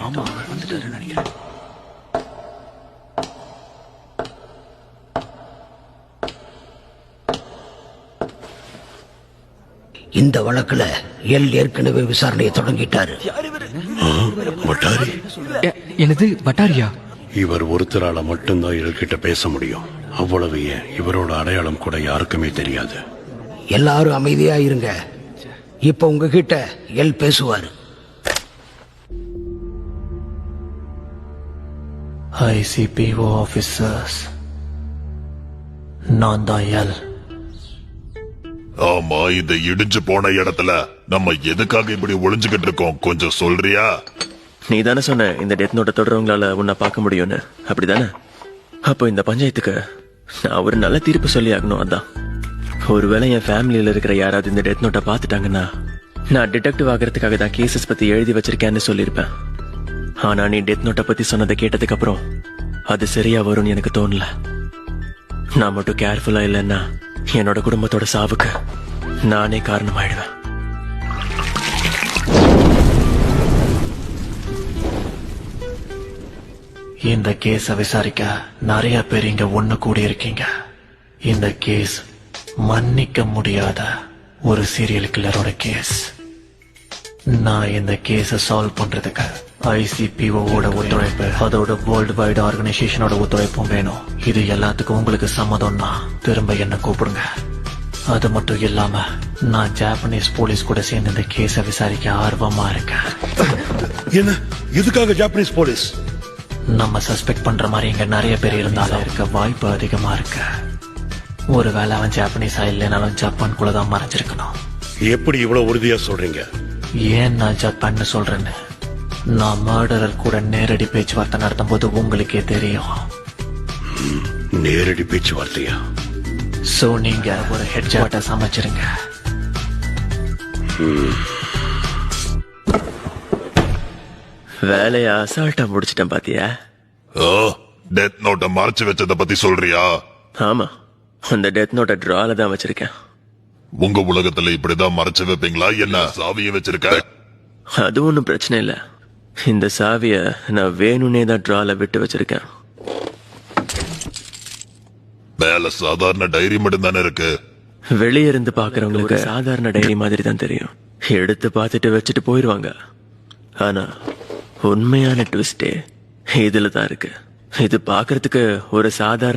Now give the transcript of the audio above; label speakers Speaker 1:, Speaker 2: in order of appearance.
Speaker 1: ஆமா வந்துட்டாருன்னு நினைக்கிறேன்.
Speaker 2: இந்த வழக்குல ஏற்கனவே விசாரணையை தொடங்கிட்டாரு.
Speaker 3: எனது வட்டாரியா?
Speaker 4: இவர் ஒருத்தரால மட்டும்தான் எல்கிட்ட பேச முடியும். அவ்வளவு ஏன் இவரோட அடையாளம் கூட யாருக்குமே தெரியாது.
Speaker 2: எல்லாரும் அமைதியா இருங்க. இப்ப உங்ககிட்ட பேசுவாரு.
Speaker 5: ICPO ஆபீசர்ஸ், நான் தான் எல்.
Speaker 6: ஆமா, இந்த இடிஞ்சு போன இடத்துல நம்ம எதுக்காக இப்படி ஒளிஞ்சுகிட்டு இருக்கோம், கொஞ்சம் சொல்றியா?
Speaker 7: நீ தானே சொன்ன இந்த டெத் நோட்டை தொடர்றவங்களால உன்னை பார்க்க முடியும்னு, அப்படிதானே? அப்போ இந்த பஞ்சாயத்துக்கு நான் ஒரு நல்ல தீர்ப்பு சொல்லி ஆகணும். அதான் ஒருவேளை என் ஃபேமிலியில இருக்கிற யாராவது இந்த டெத் நோட்டை பார்த்துட்டாங்கன்னா நான் டிடெக்டிவ் ஆகிறதுக்காக தான் கேசஸ் பத்தி எழுதி வச்சிருக்கேன்னு சொல்லியிருப்பேன். ஆனா நீ டெத் நோட்டை பத்தி சொன்னதை கேட்டதுக்கு அப்புறம் அது சரியா வரும்னு எனக்கு தோணல. நான் மட்டும் கேர்ஃபுல்லா இல்லைன்னா என்னோட குடும்பத்தோட சாவுக்கு நானே காரணமாயிடுவேன்.
Speaker 5: இந்த கேஸ விசாரிக்க நிறைய பேர் இங்க ஒண்ணு கூடி இருக்கீங்க. இந்த கேஸ் மன்னிக்க முடியாத ஒரு சீரியல் கில்லரோட கேஸ். நான் இந்த கேஸ சால்வ் பண்றதுக்கு ICPOவோட ஒத்துழைப்பு, அதோட வேர்ல்டு வைடு ஆர்கனைசேஷனோட ஒத்துழைப்பும் வேணும். இது எல்லாத்துக்கும் உங்களுக்கு சம்மதம்னா திரும்ப என்ன கூப்பிடுங்க. அது மட்டும் இல்லாம நான் ஜாப்பனீஸ் போலீஸ் கூட சேர்ந்து இந்த கேஸ விசாரிக்க ஆர்வமா இருக்கேன்.
Speaker 4: என்ன, எதுக்காக ஜாப்பனீஸ் போலீஸ்?
Speaker 5: நம்ம சஸ்பெக்ட் பண்ற மாதிரி இங்க நிறைய பேர் இருந்தாலும் இருக்க வாய்ப்பு அதிகமா இருக்கு. ஒருவேளை அவன் ஜாப்பனீஸா இல்லைனாலும் ஜப்பான் குள்ளதான் மறைஞ்சிருக்கணும்.
Speaker 4: எப்படி இவ்வளவு உறுதியா சொல்றீங்க?
Speaker 5: ஏன் நான் ஜப்பான்னு சொல்றேன்னு நான் மர்டரர் கூட நேரடி பேச்சுவார்த்தை நடத்தும் போது உங்களுக்கே தெரியும்.
Speaker 4: நேரடி பேச்சுவார்த்தையா?
Speaker 5: சோ நீங்க ஒரு ஹெட்ஜாட்டை சமைச்சிருங்க.
Speaker 7: வேலைய அசால்ட்டா முடிச்சிட்டேன் பாத்தியா?
Speaker 6: டெத் நோட்டை மறைச்சு வச்சத பத்தி சொல்றியா?
Speaker 7: ஆமா, அந்த டெத் நோட்டை டிரால தான் வச்சிருக்கேன்.
Speaker 6: உங்க உலகத்துல இப்படிதான் மறைச்சு வைப்பீங்களா? என்ன சாவிய வச்சிருக்க?
Speaker 7: அது ஒண்ணும் பிரச்சனை இல்ல. இந்த சாவிய நான் வேணும்னே தான் டிரால விட்டு வச்சிருக்கேன்.
Speaker 6: மேல சாதாரண டைரி மட்டும் தானே இருக்கு.
Speaker 7: வெளியே இருந்து பாக்குறவங்களுக்கு சாதாரண டைரி மாதிரி தான் தெரியும். எடுத்து பார்த்துட்டு வச்சுட்டு போயிருவாங்க. ஆனா உண்மையான ட்விஸ்டே இதுல தான் இருக்கு. இது பாக்குறதுக்கு ஒரு சாதாரண